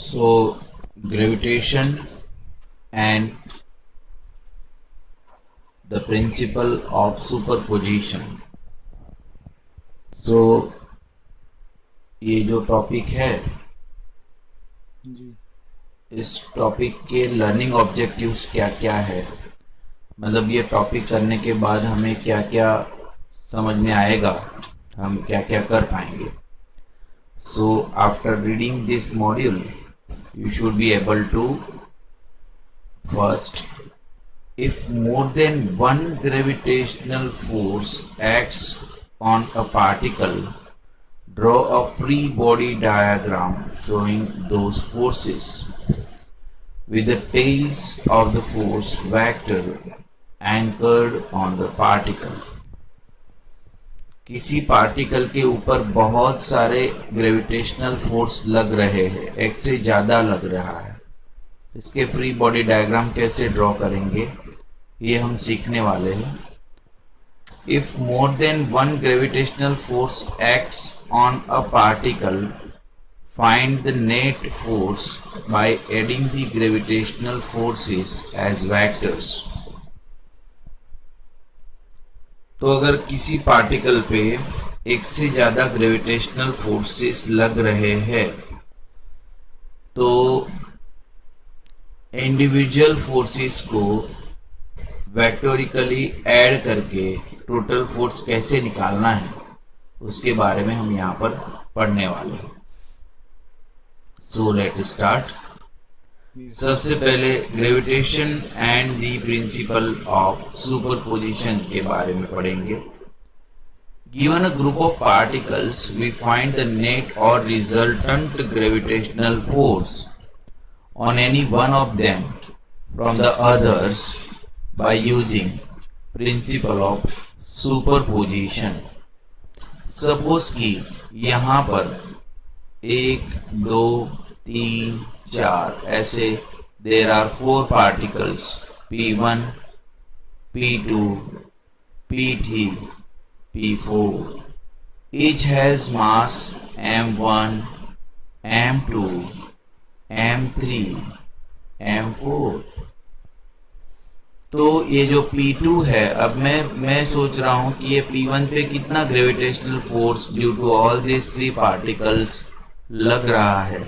So, gravitation and the principle of superposition. So, ये जो topic है, जी इस टॉपिक के लर्निंग ऑब्जेक्टिव्स क्या क्या है, मतलब ये टॉपिक करने के बाद हमें क्या क्या समझ में आएगा, हम क्या क्या कर पाएंगे. So after reading this module, you should be able to first, if more than one gravitational force acts on a particle, draw a free body diagram showing those forces with the tails of the force vector anchored on the particle. किसी particle के ऊपर बहुत सारे gravitational force लग रहे हैं, एक से ज़्यादा लग रहा है. इसके फ्री बॉडी डायग्राम कैसे ड्रॉ करेंगे ये हम सीखने वाले हैं. If more than one gravitational force acts on a particle, find the net force by adding the gravitational forces as vectors. तो अगर किसी पार्टिकल पे एक से ज़्यादा ग्रेविटेशनल फोर्सेस लग रहे हैं तो इंडिविजुअल फोर्सेस को वेक्टोरिकली ऐड करके टोटल फोर्स कैसे निकालना है उसके बारे में हम यहाँ पर पढ़ने वाले हैं. So let start. सबसे पहले gravitation and the principle of superposition के बारे में पढ़ेंगे. Given a group of particles we find the net or resultant gravitational force on any one of them from the others by using principle of superposition. Suppose कि यहाँ पर 1, 2, 3, 4 ऐसे there are 4 particles P1, P2, P3, P4. Each has mass m1, m2, m3, m4. तो ये जो P2 है, अब मैं सोच रहा हूँ कि ये P1 पे कितना gravitational force due to all this 3 particles लग रहा है.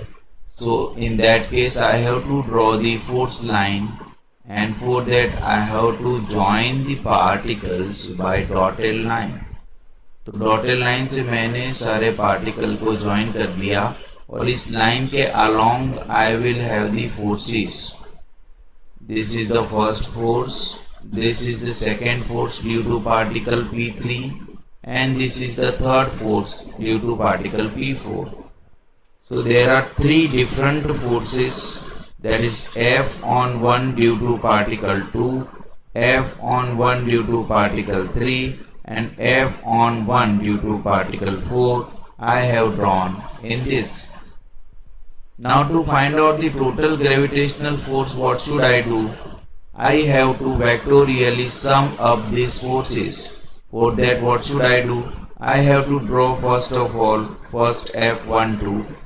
So in that case I have to draw the force line, and for that I have to join the particles by dotted line. तो dotted line से मैंने सारे particle को join कर दिया और इस लाइन के along I will have the forces. This is the first force, this is the second force due to particle P3, and this is the third force due to particle P4. So there are 3 different forces, that is F on 1 due to particle 2, F on 1 due to particle 3, and F on 1 due to particle 4 I have drawn in this. Now to find out the total gravitational force, what should I do? I have to vectorially sum up these forces. For that what should I do? I have to draw first of all first F12.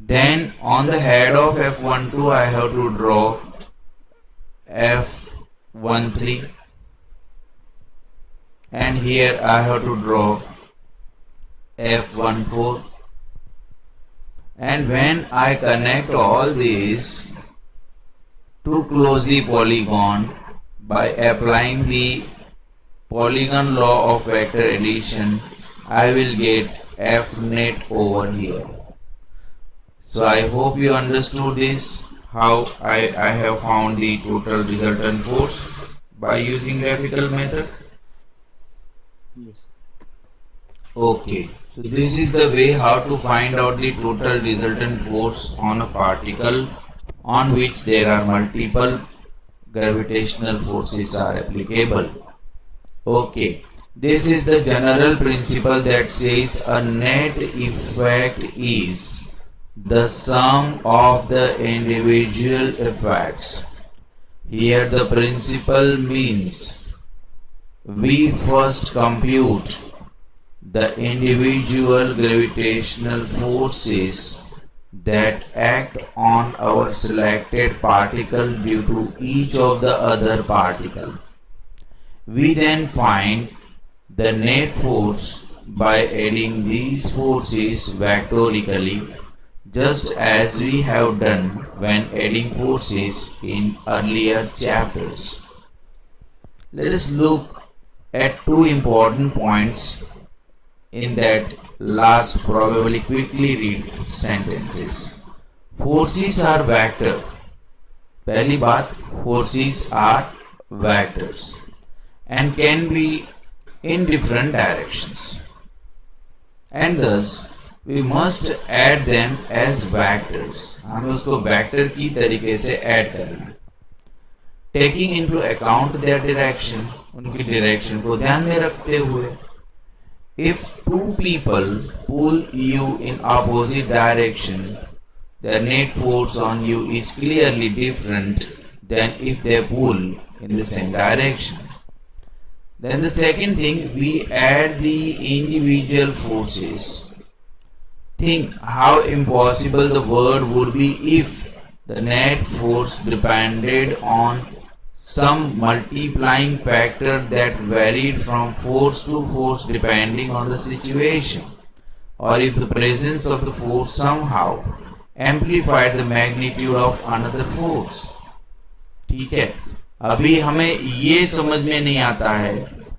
Then on the head of F12 I have to draw F13, and here I have to draw F14. And when I connect all these to close the polygon by applying the polygon law of vector addition, I will get F net over here. So I hope you understood this, how I have found the total resultant force by using graphical method. Yes Okay, so this is the way how to find out the total resultant force on a particle on which there are multiple gravitational forces are applicable. Okay, this is the general principle that says a net effect is the sum of the individual effects. Here the principle means we first compute the individual gravitational forces that act on our selected particle due to each of the other particle. We then find the net force by adding these forces vectorically, just as we have done when adding forces in earlier chapters. Let us look at two important points in that last. Probably quickly read sentences. Forces are vector. पहली बात, forces are vectors and can be in different directions, and thus we must add them as vectors. हमें उसको vector की तरीके से add करना है, taking into account their direction, उनकी direction को ध्यान में रखते हुए. If two people pull you in opposite direction, the net force on you is clearly different than if they pull in the same direction. Then the second thing, we add the individual forces. Think how impossible the world would be if the net force depended on some multiplying factor that varied from force to force depending on the situation, or if the presence of the force somehow amplified the magnitude of another force. ठीक है, अभी हमें ये समझ में नहीं आता है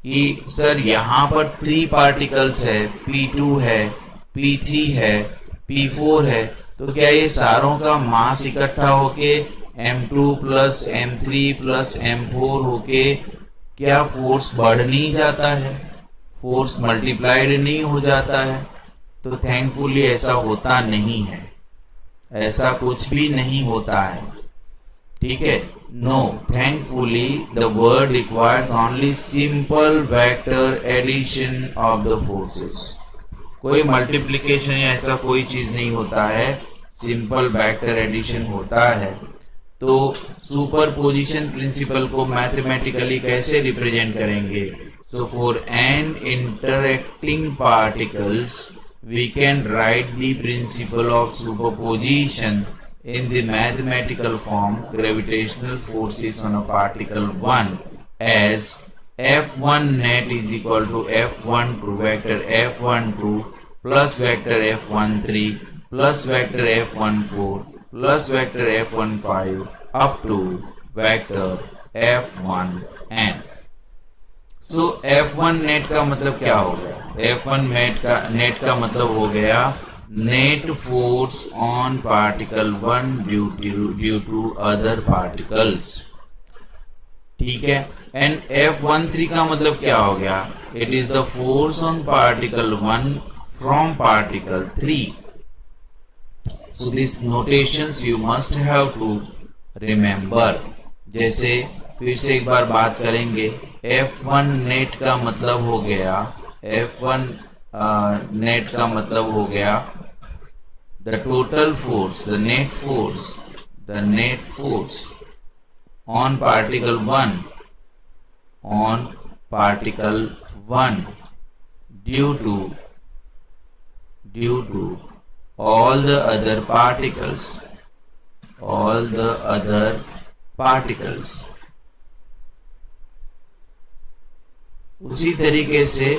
कि सर यहाँ पर 3 पार्टिकल्स है, P2 है, P3 है, P4 है, तो क्या ये सारों का मास इकट्ठा होके M2 plus M3 plus M4 होके क्या फोर्स बढ़ नहीं जाता है, फोर्स मल्टीप्लाइड नहीं हो जाता है? तो थैंकफुली ऐसा होता नहीं है, ऐसा कुछ भी नहीं होता है. ठीक है, no, thankfully the word requires only simple vector addition of the forces. कोई मल्टीप्लिकेशन या ऐसा कोई चीज नहीं होता है, सिंपल वेक्टर एडिशन होता है. तो सुपरपोजिशन प्रिंसिपल को मैथमेटिकली कैसे रिप्रेजेंट करेंगे? So for n interacting particles we can write the principle of superposition in the mathematical form gravitational forces on a particle 1 as F1 net is equal to F12 vector F12 plus vector F13 plus vector F14 plus vector F15 up to vector F1n. So F1 net का मतलब क्या हो गया? F1 net का मतलब हो गया net force on particle 1 due to other particles. ठीक है, and F13 का मतलब क्या हो गया? It is the force on particle 1 from particle 3. So these notations you must have to remember. जैसे फिर से एक बार बात करेंगे, F1 net का मतलब हो गया, F1 net का मतलब हो गया the total force, the net force on particle 1 due to all the other particles. उसी तरीके से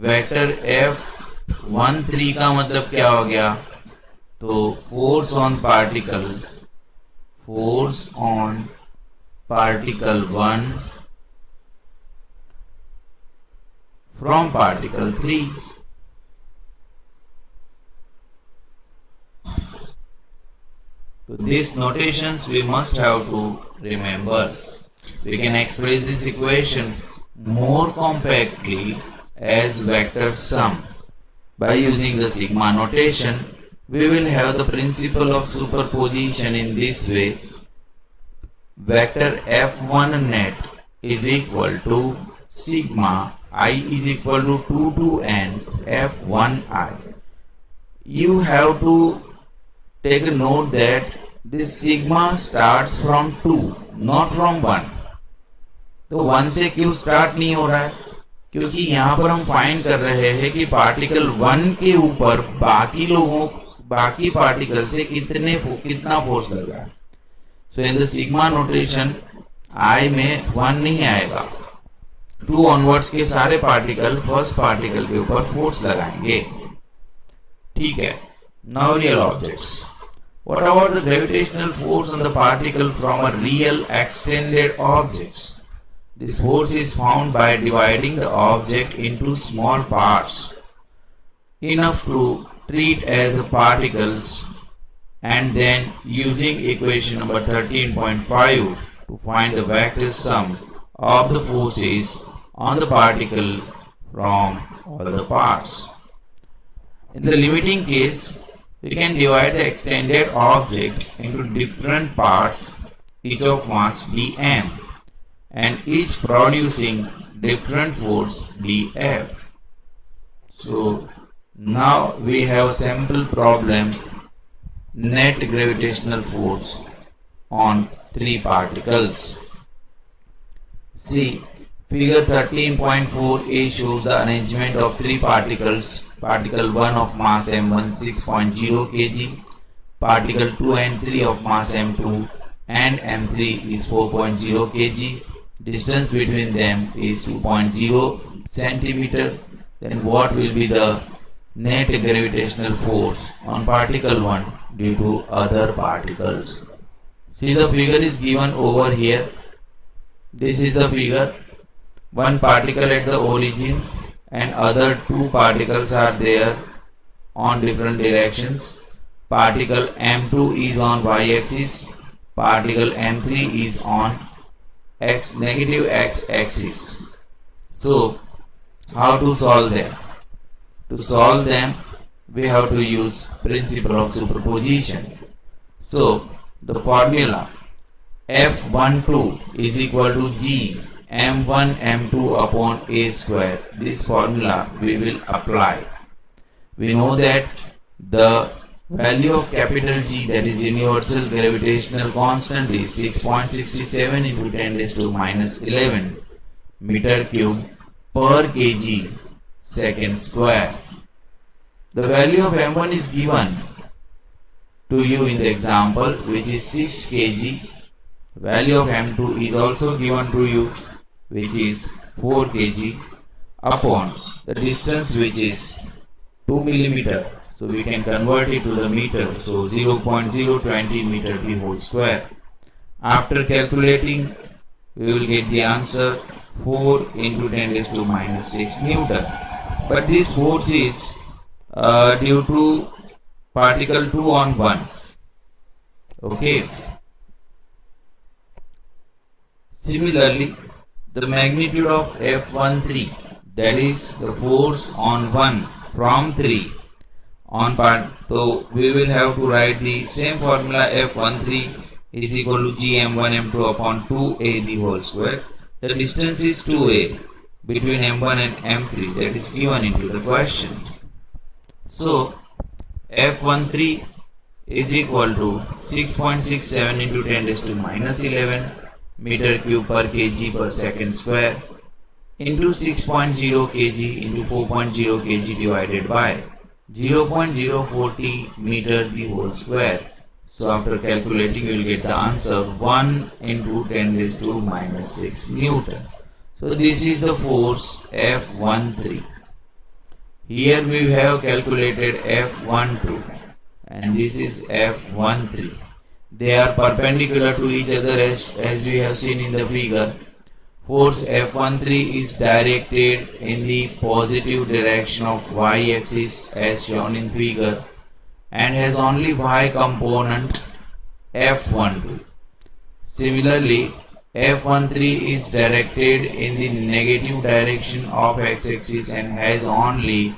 वेक्टर F13 का मतलब क्या हो गया? तो force on particle 1 from particle 3. So these notations we must have to remember. We can express this equation more compactly as vector sum. By using the sigma notation, we will have the principle of superposition in this way. Vector F1 net is equal to sigma I is equal to 2 to n F1I. You have to take a note that this sigma starts from 2, not from 1. तो 1 से क्यों start नहीं हो रहा है? क्योंकि यहाँ पर हम फाइंड कर रहे हैं कि पार्टिकल 1 के ऊपर बाकी पार्टिकल से कितना फोर्स लग रहा है। So in the sigma notation I में 1 नहीं आएगा, 2 ऑनवर्ड्स के सारे पार्टिकल फर्स्ट पार्टिकल के ऊपर फोर्स लगाएंगे। ठीक है। Now real objects, what about the gravitational force on the particle from a real extended objects? This force is found by dividing the object into small parts enough to treat as particles and then using equation number 13.5 to find the vector sum of the forces on the particle from all the parts. In the limiting case, we can divide the extended object into different parts, each of mass dm, and each producing different force dF. So now we have a simple problem, net gravitational force on 3 particles. See, figure 13.4a shows the arrangement of 3 particles. Particle 1 of mass m1 6.0 kg, particle 2 and 3 of mass m2 and m3 is 4.0 kg. Distance between them is 2.0 centimeter. Then what will be the net gravitational force on particle 1 due to other particles? See, the figure is given over here. This is the figure. One particle at the origin and other 2 particles are there on different directions. Particle m2 is on y-axis, particle m3 is on negative x-axis. So how to solve them? To solve them, we have to use principle of superposition. So the formula F12 is equal to G m1 m2 upon a square. This formula we will apply. We know that the value of capital G, that is universal gravitational constant, is 6.67 into 10 raised to minus 11 meter cube per kg second square. The value of m1 is given to you in the example, which is 6 kg. Value of m2 is also given to you, which is 4 kg upon the distance, which is 2 millimeter. So we can convert it to the meter. So 0.020 meter the whole square. After calculating, we will get the answer 4 into 10 raised to minus 6 Newton. But this force is due to particle 2 on 1. Okay. Similarly, the magnitude of F13, that is the force on 1 from 3 on part, so we will have to write the same formula. F13 is equal to Gm1 m2 upon 2a the whole square. The distance is 2a between m1 and m3, that is given into the question. So F13 is equal to 6.67 into 10 raised to minus 11 meter cube per kg per second square into 6.0 kg into 4.0 kg divided by 0.040 meter the whole square. So after calculating, you will get the answer 1 into 10 raised to minus 6 Newton. So this is the force F13. Here we have calculated F12 and this is F13. They are perpendicular to each other as we have seen in the figure. Force F13 is directed in the positive direction of y-axis as shown in figure and has only y component F12. Similarly, F13 is directed in the negative direction of x-axis and has only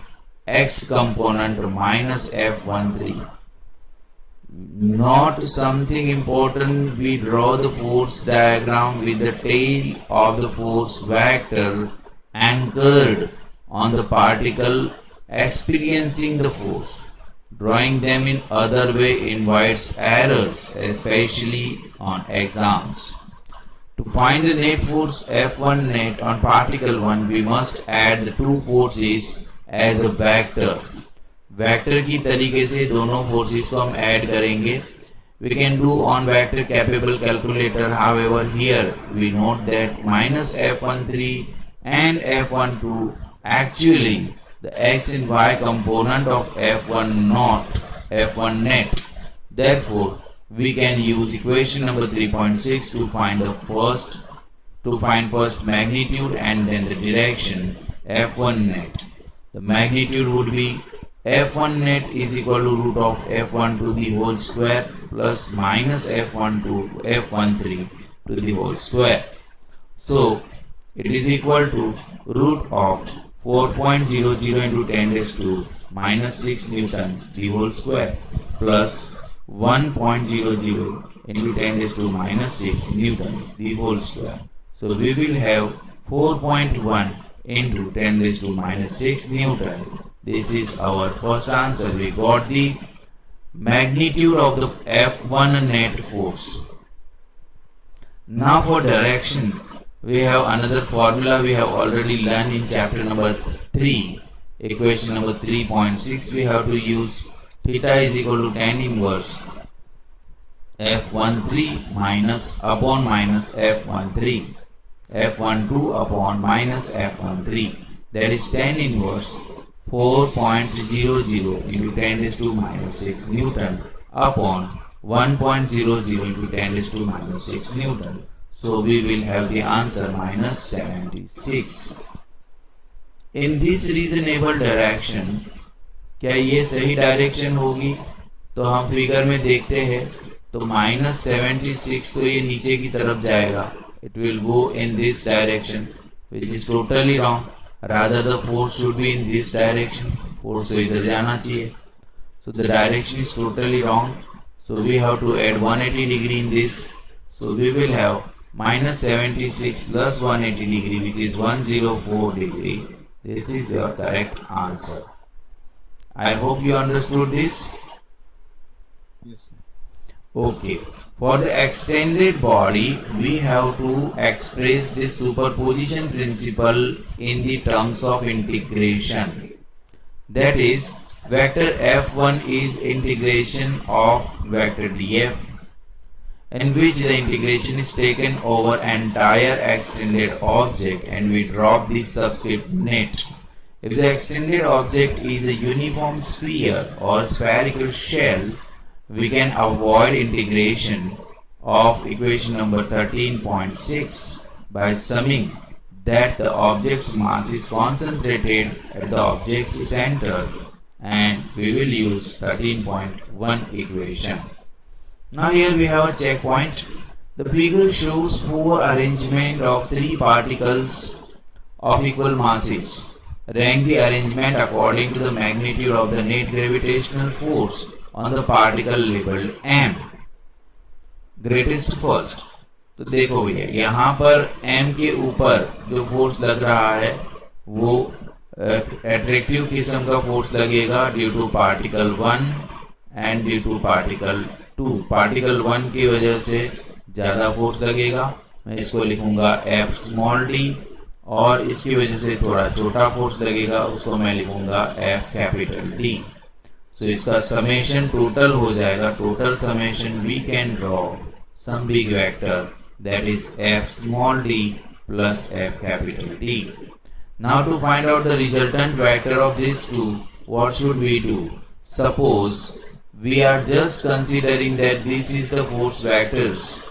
x component minus F13. Not something important, we draw the force diagram with the tail of the force vector anchored on the particle experiencing the force. Drawing them in other way invites errors, especially on exams. To find the net force F1 net on particle 1, we must add the two forces as a vector. Vector की तरीके से दोनों forces को हम add करेंगे. We can do on vector capable calculator. However, here we note that minus F13 and F12 actually the x and y component of F1 net. Therefore, we can use equation number 3.6 to find first magnitude and then the direction F1 net. The magnitude would be F1 net is equal to root of F1 to the whole square plus minus F1 to F13 to the whole square. So it is equal to root of 4.00 into 10 raised to minus 6 Newton the whole square plus 1.00 into 10 raised to minus 6 Newton the whole square. So we will have 4.1 into 10 raised to minus 6 Newton. This is our first answer. We got the magnitude of the F1 net force. Now for direction, we have another formula we have already learned in chapter number 3. Equation number 3.6, we have to use theta is equal to tan inverse F13 minus F13, F12 upon minus F13. That is tan inverse 4.00 into 10 raised to minus 6 Newton upon 1.00 into 10 raised to minus 6 Newton. So we will have the answer minus 76. In this reasonable direction, क्या ये सही direction होगी? तो हम figure में देखते हैं तो minus 76 तो ये नीचे की तरफ जाएगा. It will go in this direction, which is totally wrong. Rather the force should be in this direction. Force तो इधर जाना चाहिए. So the direction is totally wrong. So we have to add 180 degree in this. So we will have minus 76 plus 180 degree, which is 104 degree. This is your correct answer. I hope you understood this. Yes, sir. Okay. For the extended body, we have to express this superposition principle in the terms of integration. That is, vector F1 is integration of vector df, in which the integration is taken over entire extended object and we drop the subscript net. If the extended object is a uniform sphere or spherical shell, we can avoid integration of equation number 13.6 by summing that the object's mass is concentrated at the object's center, and we will use 13.1 equation. Now here we have a checkpoint. The figure shows 4 arrangement of 3 particles of equal masses. Rank the arrangement according to the magnitude of the net gravitational force on the particle labeled m. Greatest first. तो देखो भैया यहाँ पर m के ऊपर जो force लग रहा है वो एट्रैक्टिव किस्म का फोर्स लगेगा due to particle 1 and due to particle 2. Particle 1 की वजह से ज़्यादा फोर्स लगेगा, मैं इसको लिखूंगा f स्मॉल d, और इसकी वजह से थोड़ा छोटा फोर्स लगेगा, उसको मैं लिखूंगा f कैपिटल D. सो इसका समेशन टोटल हो जाएगा. Total summation we can draw some big vector, that is f small d plus f capital D. Now to find out the resultant vector of these two, what should we do? Suppose we are just considering that this is the force vectors,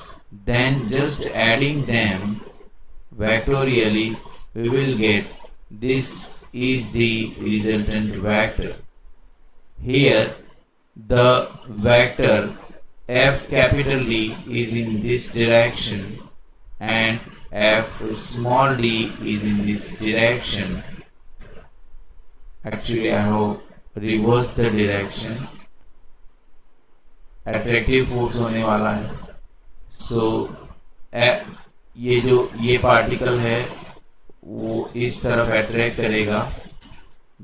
then just adding them vectorially we will get this is the resultant vector. Here the vector f capital D is in this direction and f small d is in this direction. Actually I have reversed the direction. Attractive force होने वाला है. So ये particle है वो इस तरफ attract करेगा.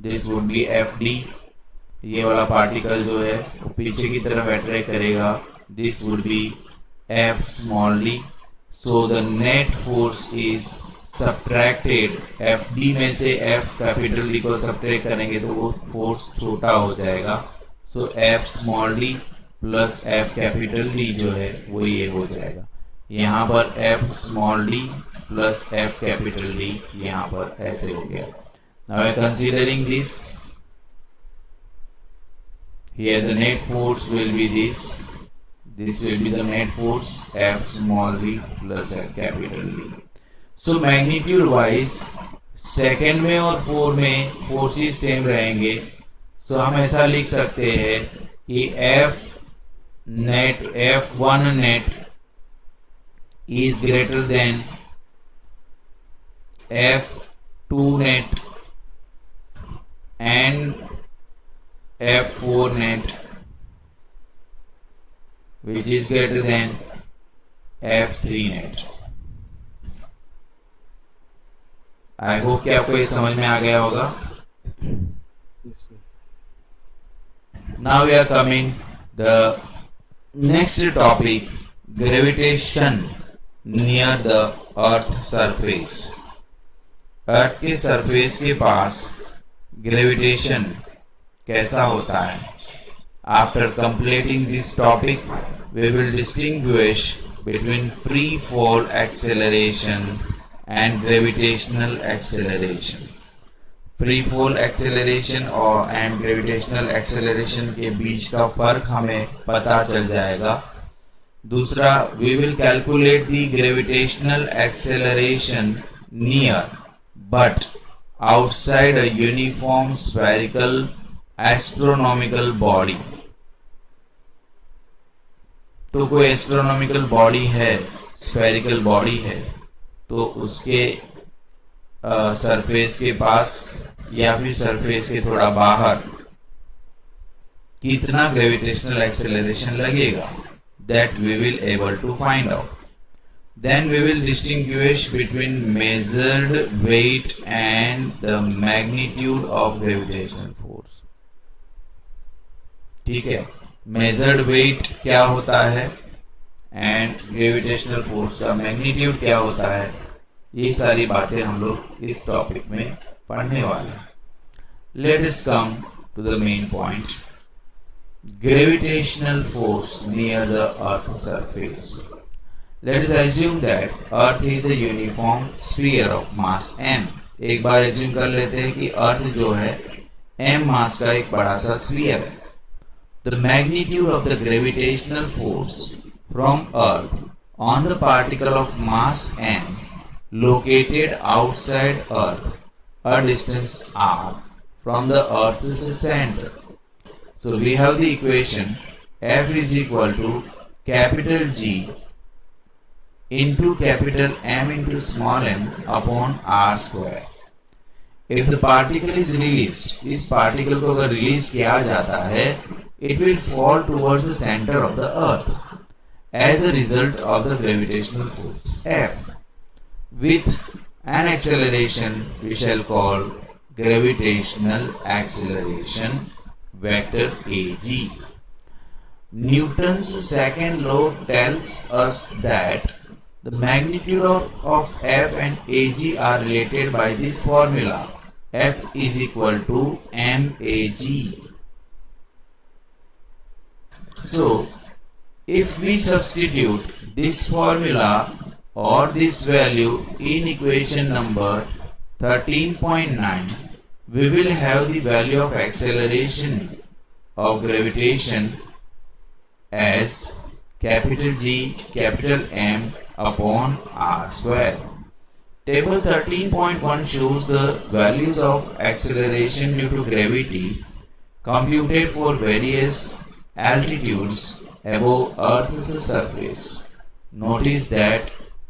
This would be F D. ये वाला पार्टिकल जो है वो पीछे की तरफ अट्रैक्ट करेगा. This would be F small D. So the net force is subtracted, F D में से एफ कैपिटल डी को सब्ट्रैक्ट करेंगे तो वो फोर्स छोटा हो जाएगा। So F small D plus F capital D जो है वो ये हो जाएगा। यहाँ पर F small D plus F capital D यहाँ पर ऐसे हो गया। Now considering this, here the net force will be this will be the net force F small d plus F capital D. So magnitude wise second में और 4 में forces same रहेंगे। सो हम ऐसा लिख सकते हैं कि F1 net is greater than F2 net and F4 net which is greater than F3 net. I hope कि आपको ये समझ में आ गया होगा। Yes, sir. Now we are coming the next topic, gravitation near the earth surface. अर्थ के surface के पास gravitation कैसा होता है। After completing this topic we will distinguish between free fall acceleration and gravitational acceleration. Free fall acceleration और and gravitational acceleration के बीच का फर्क हमें पता चल जाएगा। दूसरा, we will calculate the gravitational acceleration near but outside a uniform spherical astronomical body. तो कोई एस्ट्रोनॉमिकल बॉडी है, स्फेरिकल बॉडी है, तो उसके सरफेस के पास या फिर सरफेस के थोड़ा बाहर कितना ग्रेविटेशनल एक्सेलरेशन लगेगा, that we will able to find out. Then we will distinguish between measured weight and the magnitude of gravitational force. ठीक है, measured weight क्या होता है and gravitational force का magnitude क्या होता है, ये सारी बातें हम लोग इस टॉपिक में पढ़ने वाले हैं। Let us come to the main point. Gravitational force near the earth surface. Let us assume that Earth is a uniform sphere of mass m. एक बार assume कर लेते हैं कि अर्थ जो है m मास का एक बड़ा सा sphere है। The magnitude of the gravitational force from Earth on the particle of mass m located outside Earth a distance r from the Earth's center. So we have the equation F is equal to capital G into capital M into small m upon r square. If the particle is released, इस particle को अगर release किया जाता है, it will fall towards the center of the earth as a result of the gravitational force F with an acceleration we shall call gravitational acceleration vector ag. Newton's second law tells us that the magnitude of F and Ag are related by this formula. F is equal to mag. So, if we substitute this formula or this value in equation number 13.9, we will have the value of acceleration of gravitation as capital G, capital M upon r square. Table 13.1 shows the values of acceleration due to gravity computed for various altitudes above Earth's surface. Notice that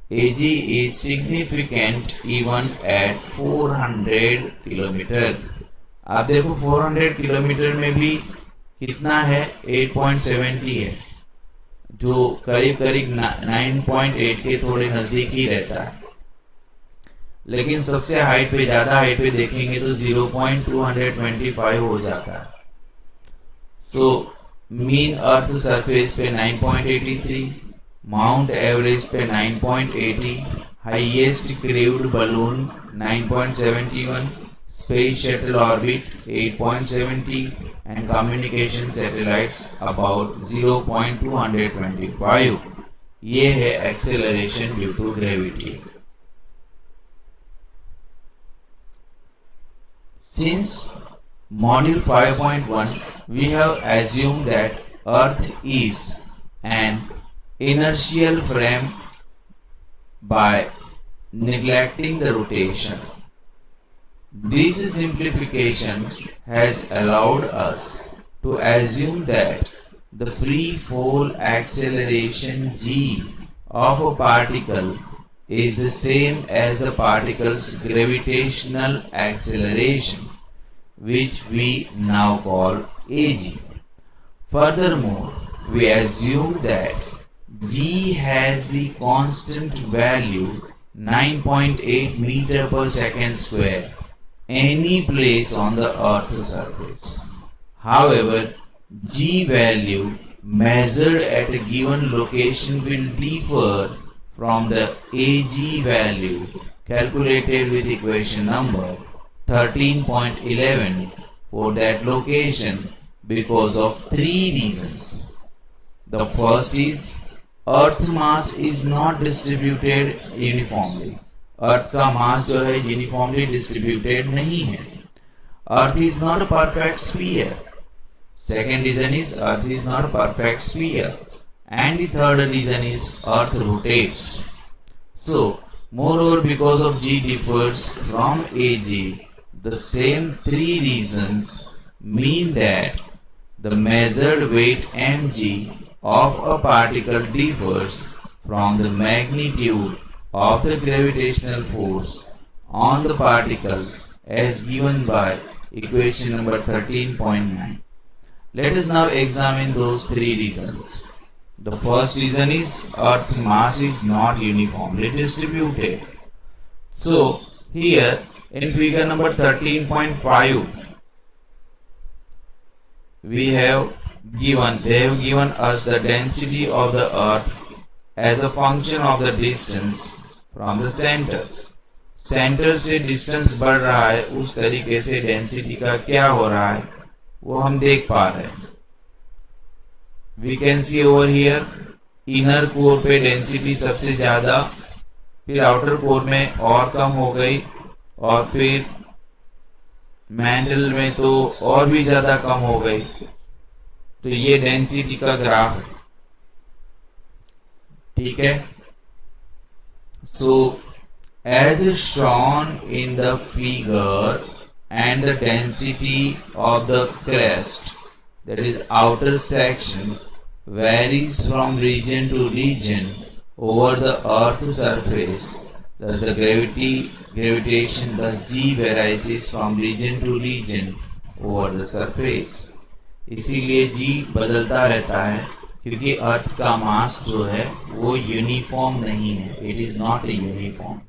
Ag is significant even at 400 kilometre. आप देखो 400 kilometre में भी कितना है, 8.70 है, जो करीब करीब 9.8 के थोड़े नजदीक ही रहता है। लेकिन सबसे हाइट पे, ज्यादा हाइट पे देखेंगे तो 0.225 हो जाता है। सो मीन अर्थ सरफेस पे 9.83, माउंट एवरेस्ट पे 9.80, highest crewed balloon 9.71, space shuttle orbit 8.70 and communication satellites about 0.225. ये है acceleration due to gravity. Since module 5.1 we have assumed that Earth is an inertial frame by neglecting the rotation. This simplification has allowed us to assume that the free fall acceleration g of a particle is the same as the particle's gravitational acceleration, which we now call ag. Furthermore, we assume that g has the constant value 9.8 meter per second square any place on the Earth's surface. However, g value measured at a given location will differ from the ag value calculated with equation number 13.11 for that location because of three reasons. The first is Earth's mass is not distributed uniformly. अर्थ का मास जो है uniformly distributed नहीं है. अर्थ is not a perfect sphere. Second reason is Earth is not a perfect sphere. And the third reason is Earth rotates. So moreover, because of g differs from ag, the same three reasons mean that the measured weight mg of a particle differs from the magnitude of the gravitational force on the particle as given by equation number 13.9. Let us now examine those three reasons. The first reason is Earth's mass is not uniformly distributed. So here in figure number 13.5 they have given us the density of the Earth as a function of the distance from the center. Centre से distance बढ़ रहा है, उस तरीके से density का क्या हो रहा है वो हम देख पा रहे हैं. We can see over here inner core पे डेंसिटी सबसे ज्यादा, फिर आउटर कोर में और कम हो गई और फिर मैंटल में तो और भी ज्यादा कम हो गई. तो ये डेंसिटी का ग्राफ है. ठीक है. So as shown in the figure, and the density of the crest, that is outer section, varies from region to region over the Earth's surface. Thus the gravitation thus g varies from region to region over the surface. इसीलिए g बदलता रहता है क्योंकि अर्थ का मास जो है वो uniform नहीं है. It is not a uniform.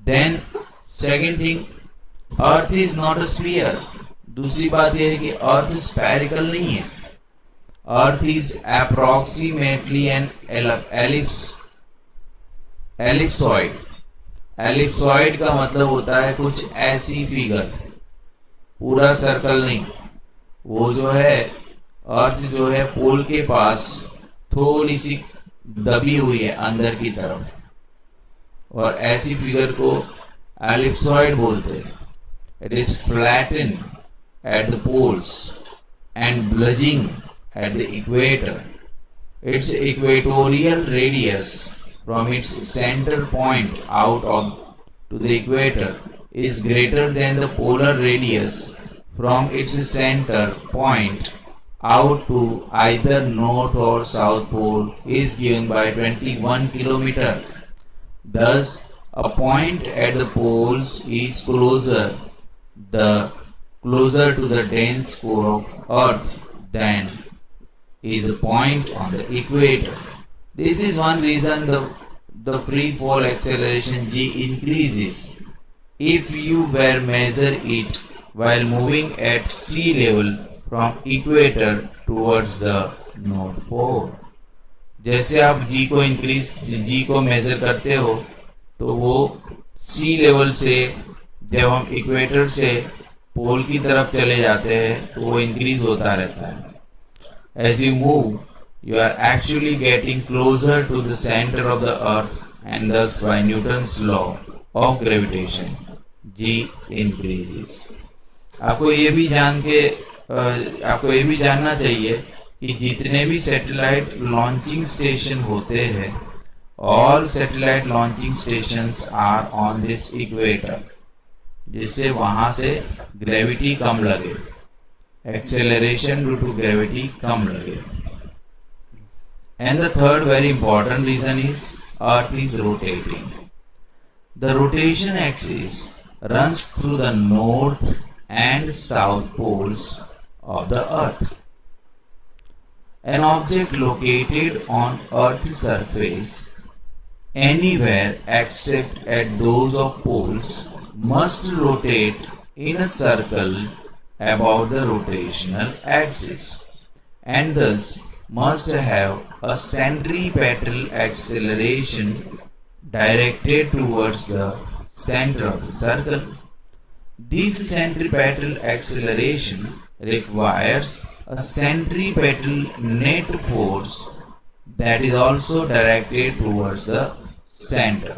Then second thing, earth is not a sphere. दूसरी बात यह है कि अर्थ स्फेरिकल नहीं है. अर्थ is approximately an ellipsoid. Ellipsoid का मतलब होता है कुछ ऐसी फिगर, पूरा सर्कल नहीं. वो जो है अर्थ जो है पोल के पास थोड़ी सी दबी हुई है अंदर की तरफ, और ऐसी फिगर को एलिप्सॉइड बोलते हैं. It is flatten at the poles and bulging at the equator. Its equatorial radius from its centre point out of to the equator is greater than the polar radius from its centre point out to either north or south pole is given by 21 kilometer. Thus, a point at the poles is closer to the dense core of Earth than is a point on the equator. This is one reason the free fall acceleration g increases if you were measure it while moving at sea level from equator towards the north pole. जैसे आप जी को major करते हो तो वो सी level से जब हम इक्वेटर से पोल की तरफ चले जाते हैं तो वो इंक्रीज होता रहता है। As you move you are actually getting closer to the center of the earth and thus by Newton's law of gravitation g increases। आपको ये भी जानना चाहिए कि जितने भी सैटेलाइट लॉन्चिंग स्टेशन होते हैं, all satellite launching stations are on this equator, जिससे वहां से ग्रेविटी कम लगे, एक्सेलरेशन ड्यू टू ग्रेविटी कम लगे। And the third very important reason is Earth is rotating. The rotation axis runs through the north and south poles of the Earth. An object located on Earth's surface anywhere except at those of poles must rotate in a circle about the rotational axis and thus must have a centripetal acceleration directed towards the center of the circle. This centripetal acceleration requires a centripetal net force that is also directed towards the center.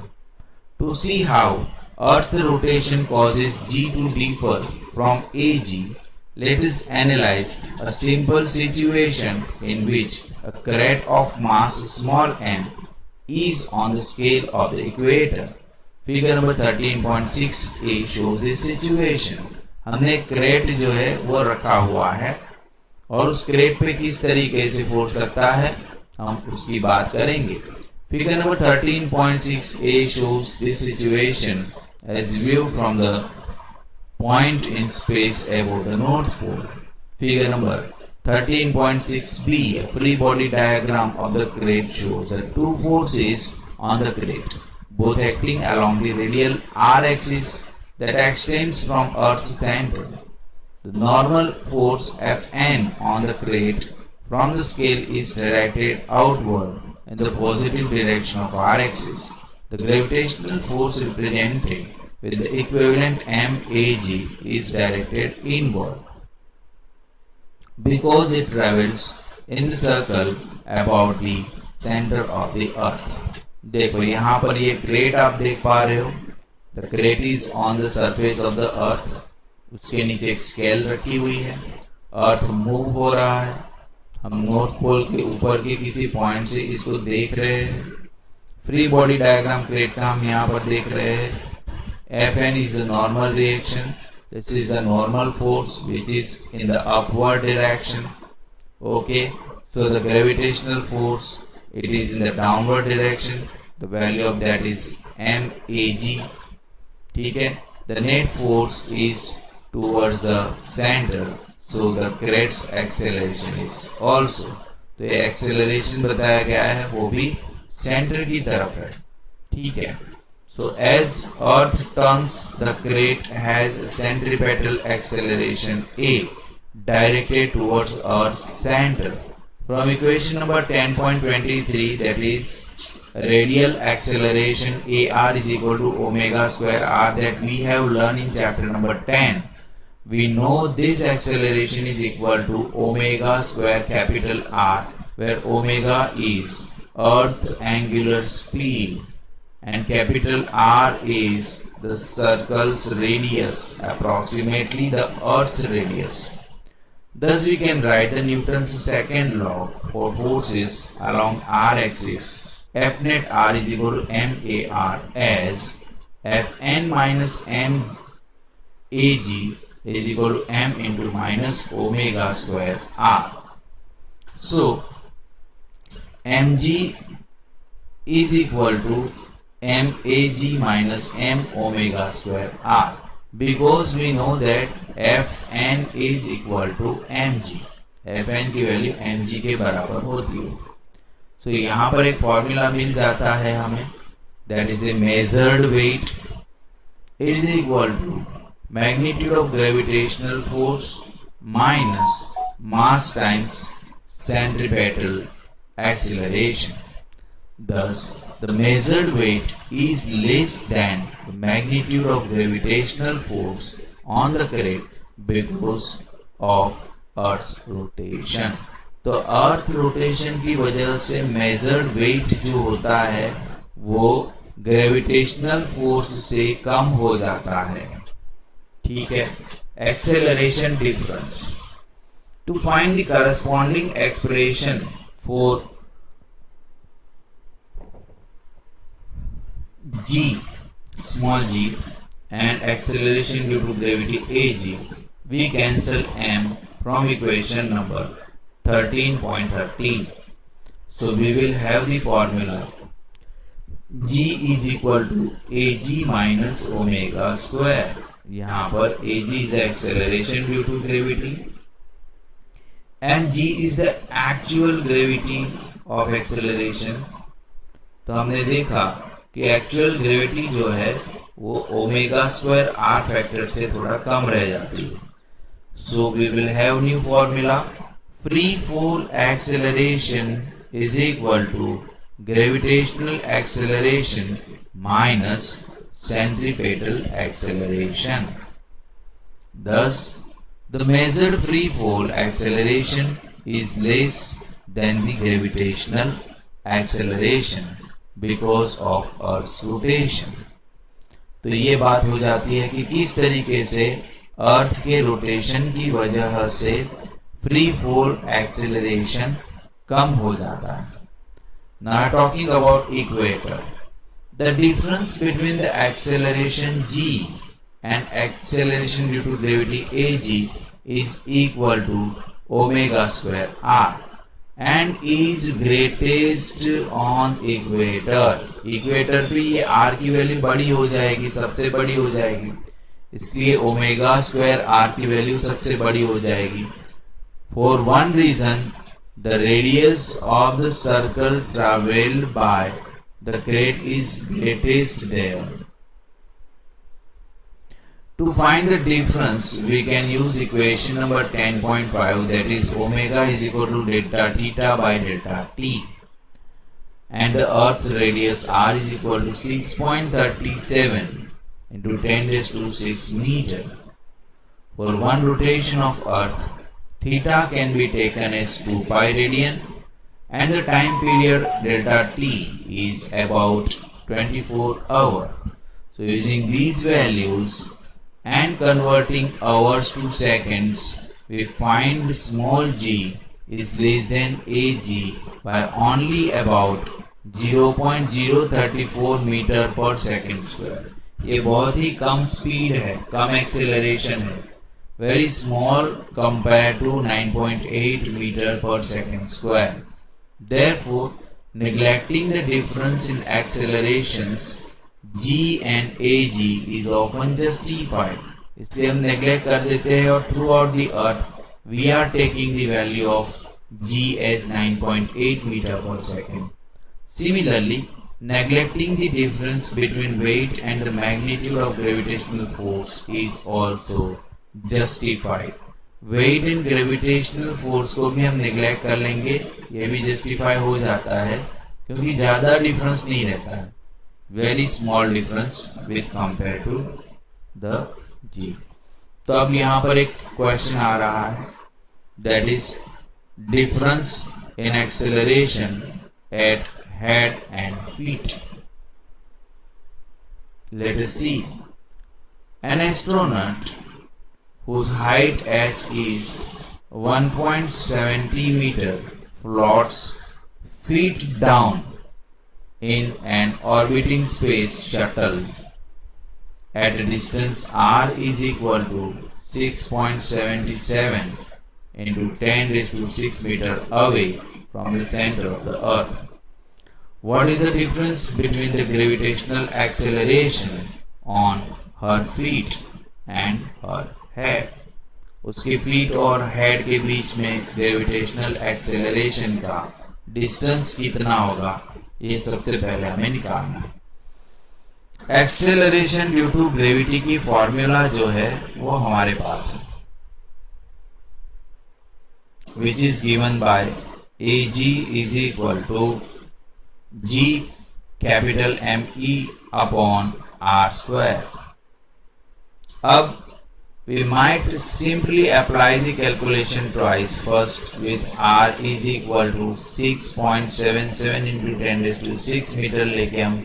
To see how Earth's rotation causes G to differ from AG, let us analyze a simple situation in which a crater of mass small m is on the scale of the equator. Figure number 13.6a shows this situation. हमने crate जो है वो रखा हुआ है और उस crate पे किस तरीके से फोर्स लगता है हम उसकी बात करेंगे। Figure number 13.6a shows this situation as viewed from the point in space above the North Pole. Figure number 13.6b, a free body diagram of the crate shows the two forces on the crate, both acting along the radial r-axis that extends from Earth's center. The normal force Fn on the crate from the scale is directed outward in the positive direction of r-axis. The gravitational force represented with the equivalent MAG is directed inward because it travels in the circle about the center of the earth. देखो यहाँ पर ये crate आप देख पा रहे हो। The crate is on the surface of the earth. उसके नीचे एक स्केल रखी हुई है। अर्थ मूव हो रहा है। हम नॉर्थ पोल के ऊपर के किसी पॉइंट से इसको देख रहे हैं। फ्री बॉडी डायग्राम क्रेट का हम यहाँ पर देख रहे हैं। Fn is the normal reaction. This is the normal force which is in the upward direction. Okay, so the gravitational force, it is in the downward direction. The value of that is MAG. ठीक है, the net force is towards the center, so the crate's acceleration is also. तो ये acceleration बताया गया है वो भी center की तरफ है। ठीक है, so as Earth turns, the crate has centripetal acceleration A directed towards Earth's center. From equation number 10.23, that is radial acceleration AR is equal to omega square R that we have learned in chapter number 10. We know this acceleration is equal to omega square capital R, where omega is Earth's angular speed and capital R is the circle's radius, approximately the Earth's radius. Thus we can write the Newton's second law for forces along r-axis. F net R is equal to MAR as Fn minus MAg is equal to M into minus omega square R. So Mg is equal to MAG minus M omega square R, because we know that Fn is equal to Mg. Fn की value Mg के बराबर होती है। So यहाँ पर एक formula मिल जाता है हमें, that is the measured weight is equal to magnitude of gravitational force minus mass times centripetal acceleration. Thus, the measured weight is less than the magnitude of gravitational force on the crate because of Earth's rotation. तो earth rotation की वजह से measured wait जो होता है वो gravitational force से कम हो जाता है. ठीक है. Acceleration difference. To find the corresponding expression for g, small g, and acceleration due to gravity ag, we cancel m from equation number 13.13. So we will have the formula g is equal to ag minus omega square. यहाँ पर ag is the acceleration due to gravity and g is the actual gravity of acceleration. तो हमने देखा कि actual gravity जो है वो omega square are factor से थोड़ा कम रह जाती है. So we will have new formula. Free fall acceleration is equal to gravitational acceleration minus centripetal acceleration. Thus, the measured free fall acceleration is less than the gravitational acceleration because of Earth's rotation. तो ये बात हो जाती है कि किस तरीके से अर्थ के रोटेशन की वजह से फ्री फॉल एक्सेलरेशन कम हो जाता है. Now talking about equator, the difference between the acceleration g and acceleration due to gravity ag is equal to omega square r and is greatest on equator. Equator पे ये r की value बड़ी हो जाएगी, सबसे बड़ी हो जाएगी, इसलिए ओमेगा स्क्वायर r की वैल्यू सबसे बड़ी हो जाएगी. For one reason, the radius of the circle traveled by the crate is greatest there. To find the difference, we can use equation number 10.5, that is omega is equal to delta theta by delta t, and the Earth's radius r is equal to 6.37 into 10 raised to 6 meter. For one rotation of Earth, theta can be taken as 2 pi radian, and the time period delta t is about 24 hours. So using these values and converting hours to seconds, we find small g is less than ag by only about 0.034 metre पर second square. ये बहुत ही कम speed है, कम acceleration है, very small compared to 9.8 meter per second square. Therefore, neglecting the difference in accelerations g and ag is often justified. इसलिए हम neglect कर देते हैं और through out the earth we are taking the value of g as 9.8 meter per second. Similarly, neglecting the difference between weight and the magnitude of gravitational force is also justified. Weight and gravitational force को भी हम neglect कर लेंगे, ये भी justify हो जाता है क्योंकि ज़्यादा डिफरेंस नहीं रहता है, very small difference with compare to the G. तो अब यहाँ पर एक क्वेश्चन आ रहा है, that is difference in acceleration at head and feet. Let us see. An astronaut whose height h is 1.70 meter floats feet down in an orbiting space shuttle at a distance r is equal to 6.77 into 10 raised to 6 meter away from the center of the earth. What is the difference between the gravitational acceleration on her feet and her head? उसके feet और head के बीच में gravitational acceleration का distance कितना होगा, ये सबसे पहले हमें निकालना है. एक्सेलरेशन ड्यू टू ग्रेविटी की फॉर्मूला जो है वो हमारे पास है, which is given by AG is equal to G capital ME upon R square. अब we might simply apply the calculation twice. First with R is equal to 6.77 into 10 raised to 6 metre लेके हम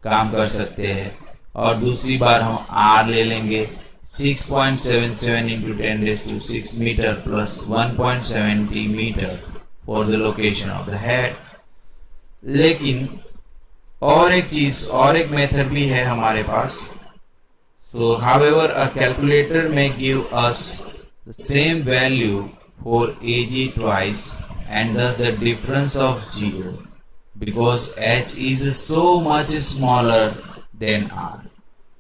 काम कर सकते हैं, और दूसरी बार हम R ले लेंगे 6.77 into 10 raised to 6 metre plus 1.70 metre for the location of the head. लेकिन और एक मेथड भी है हमारे पास. So however, a calculator may give us the same value for AG twice and thus the difference of 0, because H is so much smaller than R.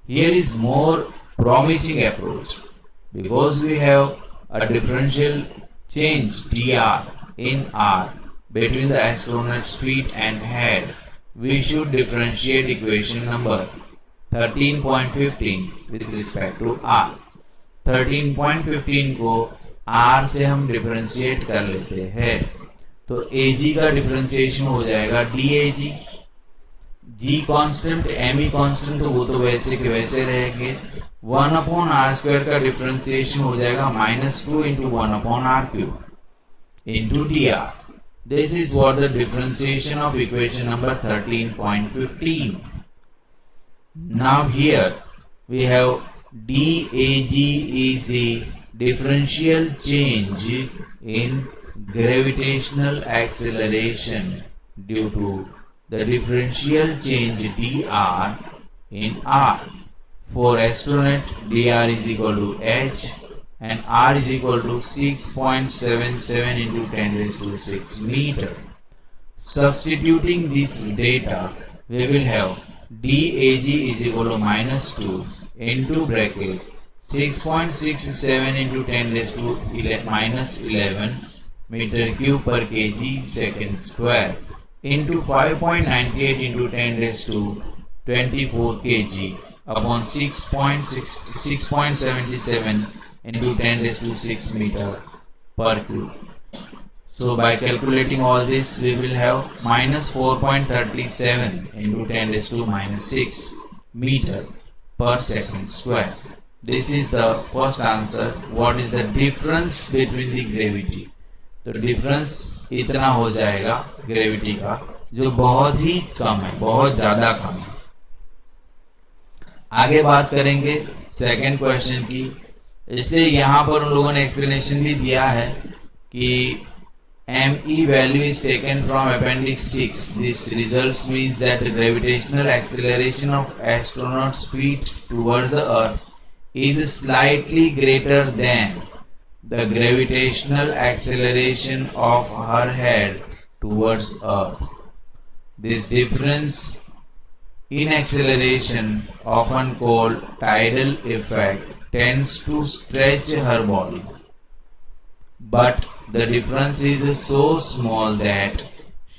Here is more promising approach, because we have a differential change dr in R between the astronaut's feet and head. We should differentiate equation number 13.15 with respect to R. 13.15 को R से हम differentiate कर लेते हैं, तो AG का differentiation हो जाएगा DAG. G constant, ME constant, तो वो तो वैसे के वैसे रहेंगे. 1 अपॉन R स्क्वायर का डिफरेंशिएशन हो जाएगा -2 into 1 upon R cube into dr. This is what the differentiation of equation number 13.15. Now here we have DAG is the differential change in gravitational acceleration due to the differential change dr in R. For astronaut, dr is equal to h and r is equal to 6.77 into 10 raised to 6 meter. Substituting this data, we will have DAG is equal to -2 into bracket 6.67 into 10 raised to -11 meter cube per kg second square into 5.98 into 10 raised to 24 kg upon 6.77 into 10 raised to 6 meter per cube. So by calculating all this, we will have -4.37 into 10 raised to -6 meter per second square. This is the first answer. What is the difference between the gravity? तो difference इतना हो जाएगा gravity का, जो बहुत ही कम है, बहुत ज़्यादा कम है. आगे बात करेंगे सेकेंड क्वेश्चन की. इसलिए यहाँ पर उन लोगों ने एक्सप्लेनेशन भी दिया है कि ME value is taken from appendix 6. This results means that the gravitational acceleration of astronauts' feet towards the earth is slightly greater than the gravitational acceleration of her head towards earth. This difference in acceleration, often called tidal effect, tends to stretch her body. But the difference is so small that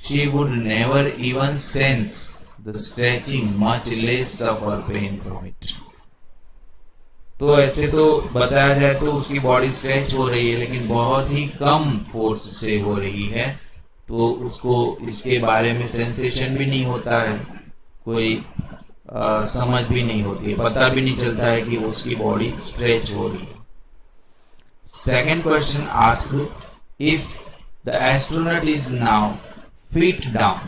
she would never even sense the stretching, much less suffer pain from it. तो ऐसे तो बताया जाए तो उसकी body stretch हो रही है, लेकिन बहुत ही कम फोर्स से हो रही है, तो उसको इसके बारे में सेंसेशन भी नहीं होता है, कोई समझ भी नहीं होती है, पता भी नहीं चलता है कि उसकी बॉडी स्ट्रेच हो रही है. Second question asked, if the astronaut is now feet down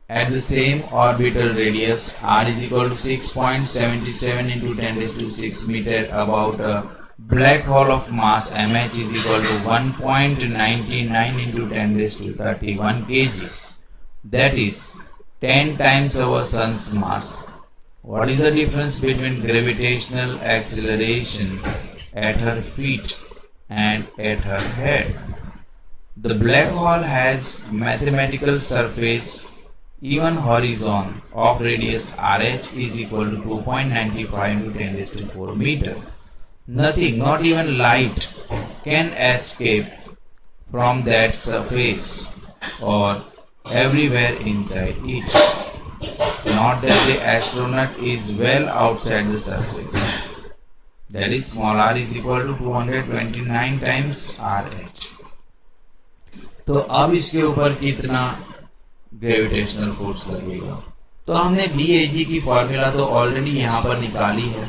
at the same orbital radius, r is equal to 6.77 into 10 raised to 6 meter about a black hole of mass mh is equal to 1.99 into 10 raised to 31 kg, that is 10 times our sun's mass. What is the difference between gravitational acceleration at her feet and at her head? The black hole has mathematical surface even horizon of radius RH is equal to 2.95 into 10 raised to 4 meter. Nothing, not even light, can escape from that surface or everywhere inside it. Not that the astronaut is well outside the surface. That is small r is equal to 229 times RH. तो अब इसके ऊपर कितना gravitational force लगेगा। तो हमने DAG की formula तो ऑलरेडी यहाँ पर निकाली है,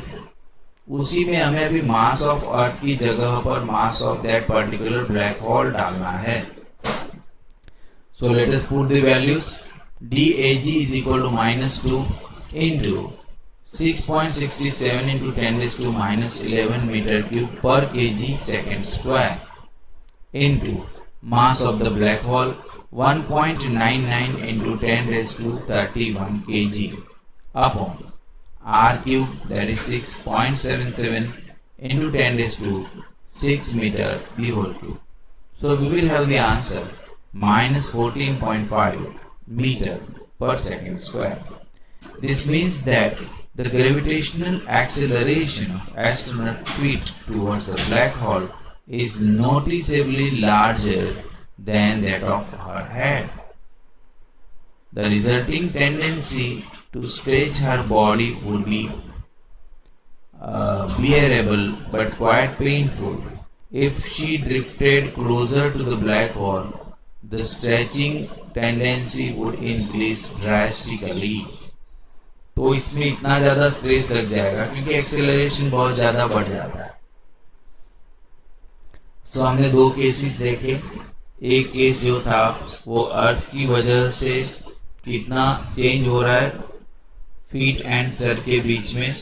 उसी में हमें अभी मास ऑफ अर्थ की जगह पर mass of that particular black hole डालना है। So let us put the values. DAG is equal to -2 into 6.67 into 10⁻⁻11 meter cube per kg second square into mass of the black hole 1.99 into 10⁻31 kg upon r cube, that is 6.77 into 10⁻6 meter the whole cube. So we will have the answer -14.5 meter per second square. This means that the gravitational acceleration of astronaut feet towards the black hole is noticeably larger than that of her head. The resulting tendency to stretch her body would be bearable but quite painful. If she drifted closer to the black hole, the stretching tendency would increase drastically. तो इसमें इतना ज़्यादा stress लग जाएगा क्योंकि acceleration बहुत ज़्यादा बढ़ जाता है। तो हमने दो केसेस देखे। एक केस जो था वो अर्थ की वजह से कितना चेंज हो रहा है फीट एंड सर के बीच में,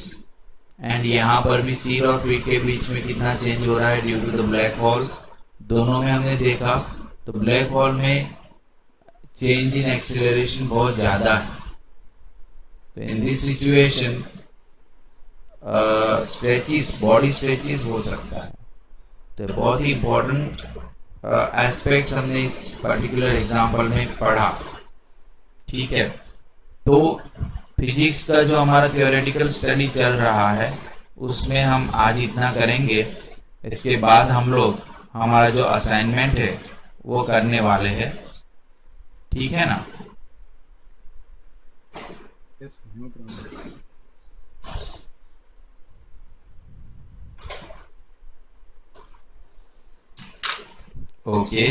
एंड यहाँ पर भी सिर और फीट के बीच में कितना चेंज हो रहा है due to the black hole. दोनों में हमने देखा तो ब्लैक होल में चेंज इन एक्सेलरेशन बहुत ज़्यादा है। तो in this situation stretches, body stretches हो सकता है। तो बहुत ही इम्पोर्टेंट एस्पेक्ट्स हमने इस पर्टिकुलर एग्जांपल में पढ़ा। ठीक है, तो फिजिक्स का जो हमारा थ्योरेटिकल स्टडी चल रहा है उसमें हम आज इतना करेंगे। इसके बाद हम लोग हमारा जो असाइनमेंट है वो करने वाले हैं। ठीक है ना? Yes, no problem. ओके